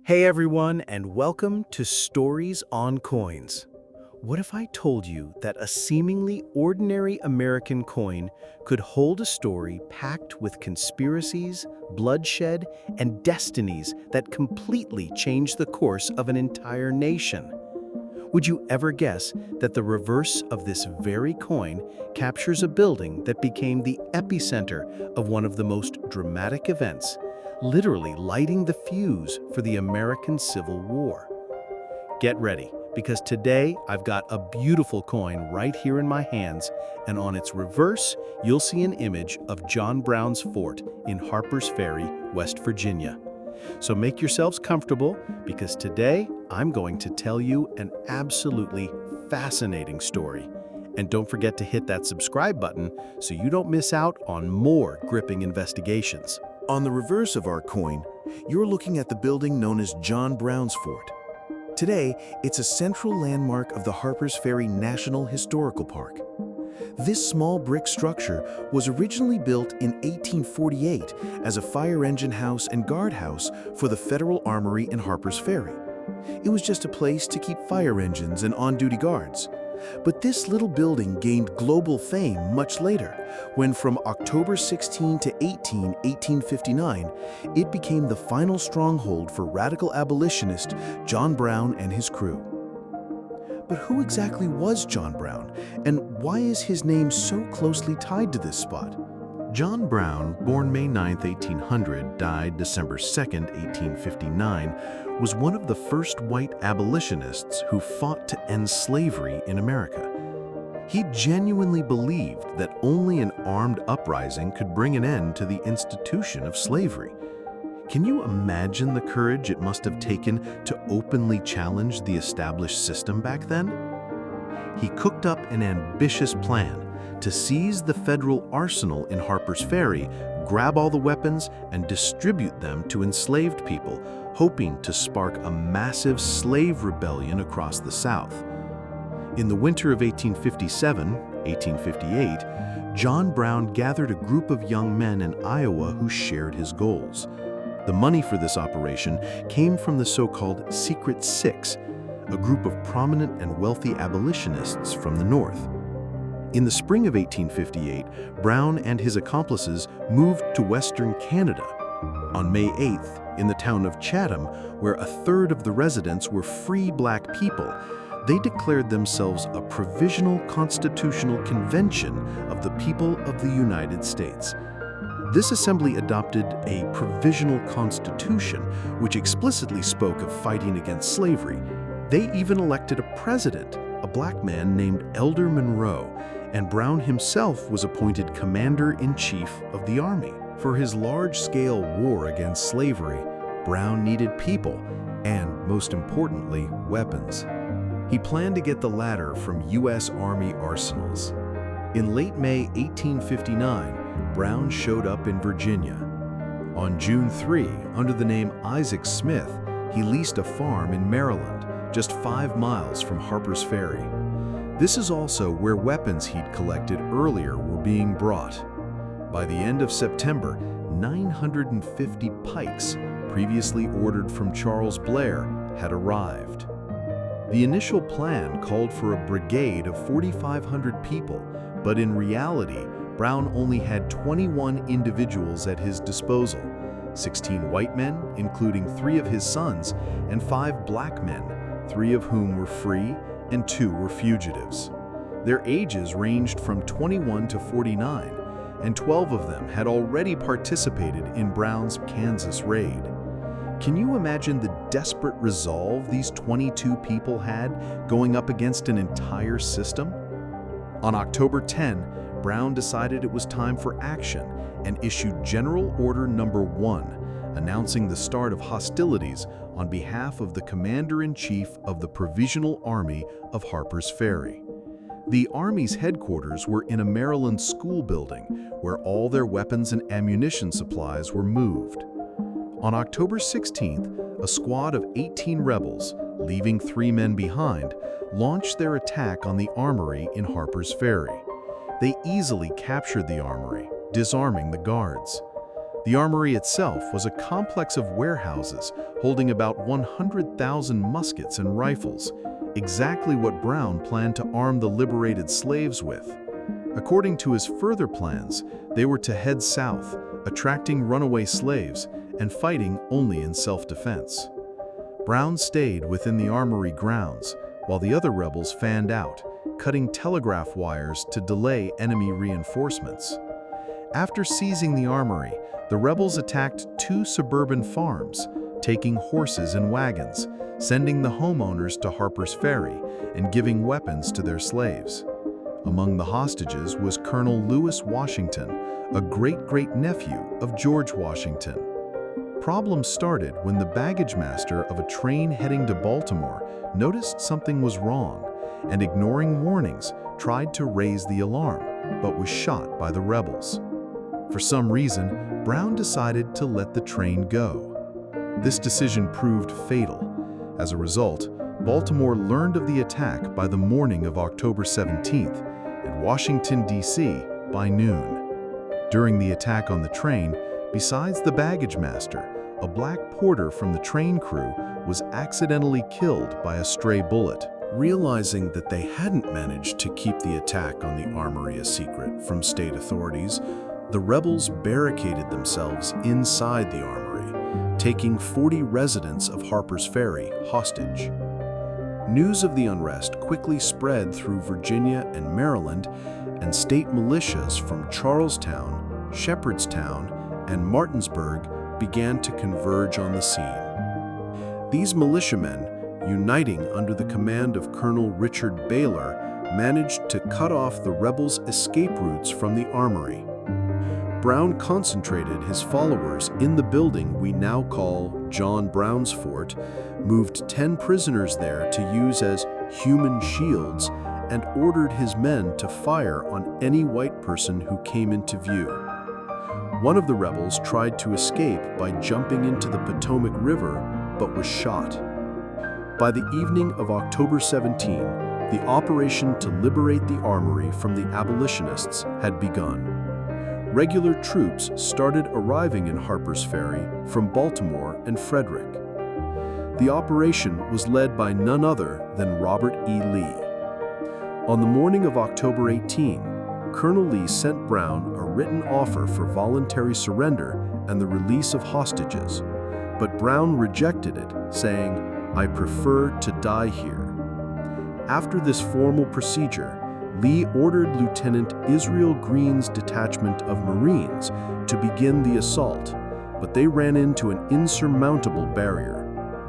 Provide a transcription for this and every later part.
Hey everyone, and welcome to Stories on Coins. What if I told you that a seemingly ordinary American coin could hold a story packed with conspiracies, bloodshed, and destinies that completely change the course of an entire nation? Would you ever guess that the reverse of this very coin captures a building that became the epicenter of one of the most dramatic events, literally lighting the fuse for the American Civil War? Get ready, because today I've got a beautiful coin right here in my hands, and on its reverse, you'll see an image of John Brown's fort in Harpers Ferry, West Virginia. So make yourselves comfortable, because today I'm going to tell you an absolutely fascinating story. And don't forget to hit that subscribe button so you don't miss out on more gripping investigations. On the reverse of our coin, you're looking at the building known as John Brown's Fort. Today, it's a central landmark of the Harpers Ferry National Historical Park. This small brick structure was originally built in 1848 as a fire engine house and guardhouse for the Federal Armory in Harpers Ferry. It was just a place to keep fire engines and on-duty guards. But this little building gained global fame much later, when from October 16 to 1859, it became the final stronghold for radical abolitionist John Brown and his crew. But who exactly was John Brown, and why is his name so closely tied to this spot? John Brown, born May 9, 1800, died December 2, 1859, was one of the first white abolitionists who fought to end slavery in America. He genuinely believed that only an armed uprising could bring an end to the institution of slavery. Can you imagine the courage it must have taken to openly challenge the established system back then? He cooked up an ambitious plan to seize the federal arsenal in Harpers Ferry, grab all the weapons, and distribute them to enslaved people, hoping to spark a massive slave rebellion across the South. In the winter of 1857-1858, John Brown gathered a group of young men in Iowa who shared his goals. The money for this operation came from the so-called Secret Six, a group of prominent and wealthy abolitionists from the North. In the spring of 1858, Brown and his accomplices moved to Western Canada. On May 8th, in the town of Chatham, where a third of the residents were free black people, they declared themselves a provisional constitutional convention of the people of the United States. This assembly adopted a provisional constitution, which explicitly spoke of fighting against slavery. They even elected a president, a black man named Elder Monroe, and Brown himself was appointed commander-in-chief of the army. For his large-scale war against slavery, Brown needed people and, most importantly, weapons. He planned to get the latter from U.S. Army arsenals. In late May 1859, Brown showed up in Virginia. On June 3, under the name Isaac Smith, he leased a farm in Maryland, just 5 miles from Harpers Ferry. This is also where weapons he'd collected earlier were being brought. By the end of September, 950 pikes, previously ordered from Charles Blair, had arrived. The initial plan called for a brigade of 4,500 people, but in reality, Brown only had 21 individuals at his disposal, 16 white men, including 3 of his sons, and 5 black men, 3 of whom were free and 2 were fugitives. Their ages ranged from 21 to 49, and 12 of them had already participated in Brown's Kansas raid. Can you imagine the desperate resolve these 22 people had going up against an entire system? On October 10, Brown decided it was time for action and issued General Order No. 1, announcing the start of hostilities on behalf of the Commander-in-Chief of the Provisional Army of Harpers Ferry. The Army's headquarters were in a Maryland school building where all their weapons and ammunition supplies were moved. On October 16th, a squad of 18 rebels, leaving 3 men behind, launched their attack on the armory in Harpers Ferry. They easily captured the armory, disarming the guards. The armory itself was a complex of warehouses holding about 100,000 muskets and rifles, exactly what Brown planned to arm the liberated slaves with. According to his further plans, they were to head south, attracting runaway slaves and fighting only in self-defense. Brown stayed within the armory grounds, while the other rebels fanned out, cutting telegraph wires to delay enemy reinforcements. After seizing the armory, the rebels attacked 2 suburban farms, taking horses and wagons, sending the homeowners to Harper's Ferry, and giving weapons to their slaves. Among the hostages was Colonel Lewis Washington, a great-great-nephew of George Washington. Problems started when the baggage master of a train heading to Baltimore noticed something was wrong and, ignoring warnings, tried to raise the alarm, but was shot by the rebels. For some reason, Brown decided to let the train go. This decision proved fatal. As a result, Baltimore learned of the attack by the morning of October 17th, and Washington, D.C. by noon. During the attack on the train, besides the baggage master, a black porter from the train crew was accidentally killed by a stray bullet. Realizing that they hadn't managed to keep the attack on the armory a secret from state authorities, the rebels barricaded themselves inside the armory, taking 40 residents of Harper's Ferry hostage. News of the unrest quickly spread through Virginia and Maryland, and state militias from Charlestown, Shepherdstown, and Martinsburg began to converge on the scene. These militiamen, uniting under the command of Colonel Richard Baylor, managed to cut off the rebels' escape routes from the armory. Brown concentrated his followers in the building we now call John Brown's Fort, moved 10 prisoners there to use as human shields, and ordered his men to fire on any white person who came into view. One of the rebels tried to escape by jumping into the Potomac River, but was shot. By the evening of October 17, the operation to liberate the armory from the abolitionists had begun. Regular troops started arriving in Harper's Ferry from Baltimore and Frederick. The operation was led by none other than Robert E. Lee. On the morning of October 18, Colonel Lee sent Brown a written offer for voluntary surrender and the release of hostages, but Brown rejected it, saying, "I prefer to die here." After this formal procedure, Lee ordered Lieutenant Israel Greene's detachment of Marines to begin the assault, but they ran into an insurmountable barrier,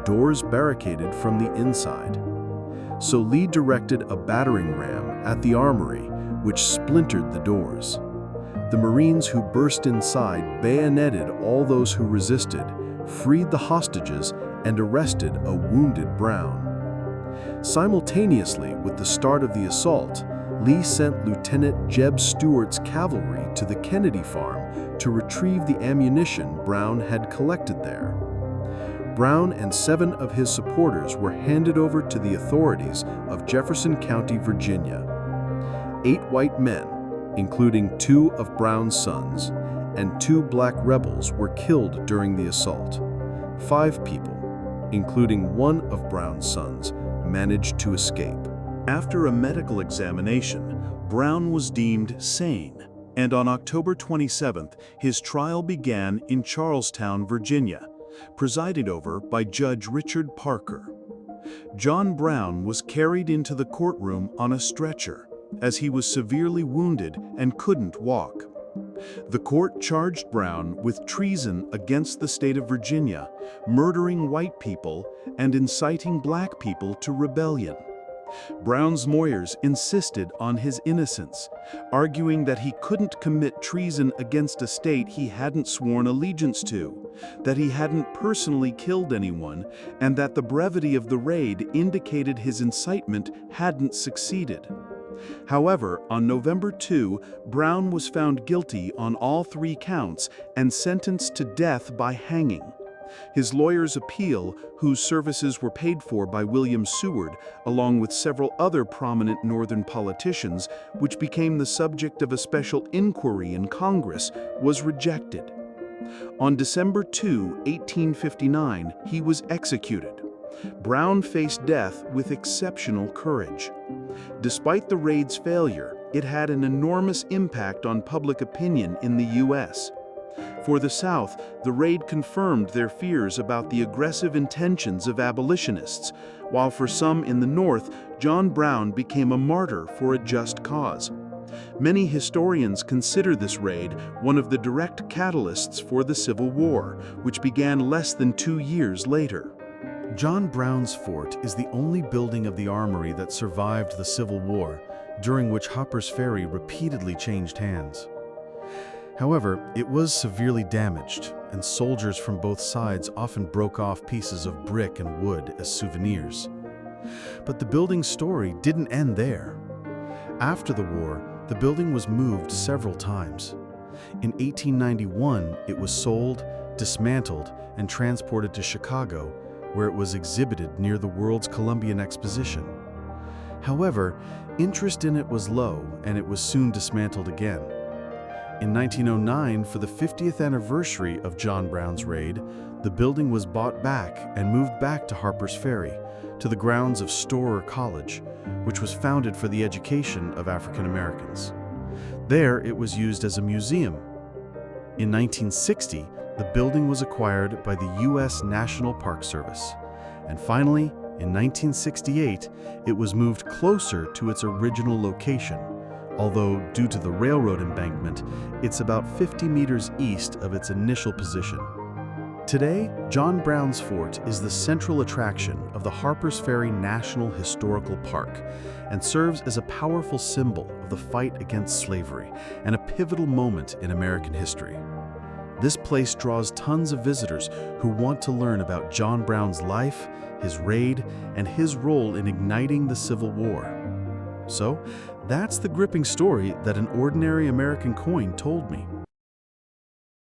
doors barricaded from the inside. So Lee directed a battering ram at the armory, which splintered the doors. The Marines who burst inside bayoneted all those who resisted, freed the hostages, and arrested a wounded Brown. Simultaneously with the start of the assault, Lee sent Lieutenant Jeb Stuart's cavalry to the Kennedy Farm to retrieve the ammunition Brown had collected there. Brown and 7 of his supporters were handed over to the authorities of Jefferson County, Virginia. 8 white men, including 2 of Brown's sons, and 2 black rebels were killed during the assault. 5 people, including 1 of Brown's sons, managed to escape. After a medical examination, Brown was deemed sane, and on October 27th, his trial began in Charlestown, Virginia, presided over by Judge Richard Parker. John Brown was carried into the courtroom on a stretcher, as he was severely wounded and couldn't walk. The court charged Brown with treason against the state of Virginia, murdering white people, and inciting black people to rebellion. Brown's lawyers insisted on his innocence, arguing that he couldn't commit treason against a state he hadn't sworn allegiance to, that he hadn't personally killed anyone, and that the brevity of the raid indicated his incitement hadn't succeeded. However, on November 2, Brown was found guilty on all 3 counts and sentenced to death by hanging. His lawyers' appeal, whose services were paid for by William Seward, along with several other prominent Northern politicians, which became the subject of a special inquiry in Congress, was rejected. On December 2, 1859, he was executed. Brown faced death with exceptional courage. Despite the raid's failure, it had an enormous impact on public opinion in the U.S. For the South, the raid confirmed their fears about the aggressive intentions of abolitionists, while for some in the North, John Brown became a martyr for a just cause. Many historians consider this raid one of the direct catalysts for the Civil War, which began less than 2 years later. John Brown's fort is the only building of the armory that survived the Civil War, during which Harper's Ferry repeatedly changed hands. However, it was severely damaged, and soldiers from both sides often broke off pieces of brick and wood as souvenirs. But the building's story didn't end there. After the war, the building was moved several times. In 1891, it was sold, dismantled, and transported to Chicago, where it was exhibited near the World's Columbian Exposition. However, interest in it was low, and it was soon dismantled again. In 1909, for the 50th anniversary of John Brown's raid, the building was bought back and moved back to Harper's Ferry, to the grounds of Storer College, which was founded for the education of African Americans. There, it was used as a museum. In 1960, the building was acquired by the U.S. National Park Service. And finally, in 1968, it was moved closer to its original location, although due to the railroad embankment, it's about 50 meters east of its initial position. Today, John Brown's Fort is the central attraction of the Harper's Ferry National Historical Park and serves as a powerful symbol of the fight against slavery and a pivotal moment in American history. This place draws tons of visitors who want to learn about John Brown's life, his raid, and his role in igniting the Civil War. So, that's the gripping story that an ordinary American coin told me.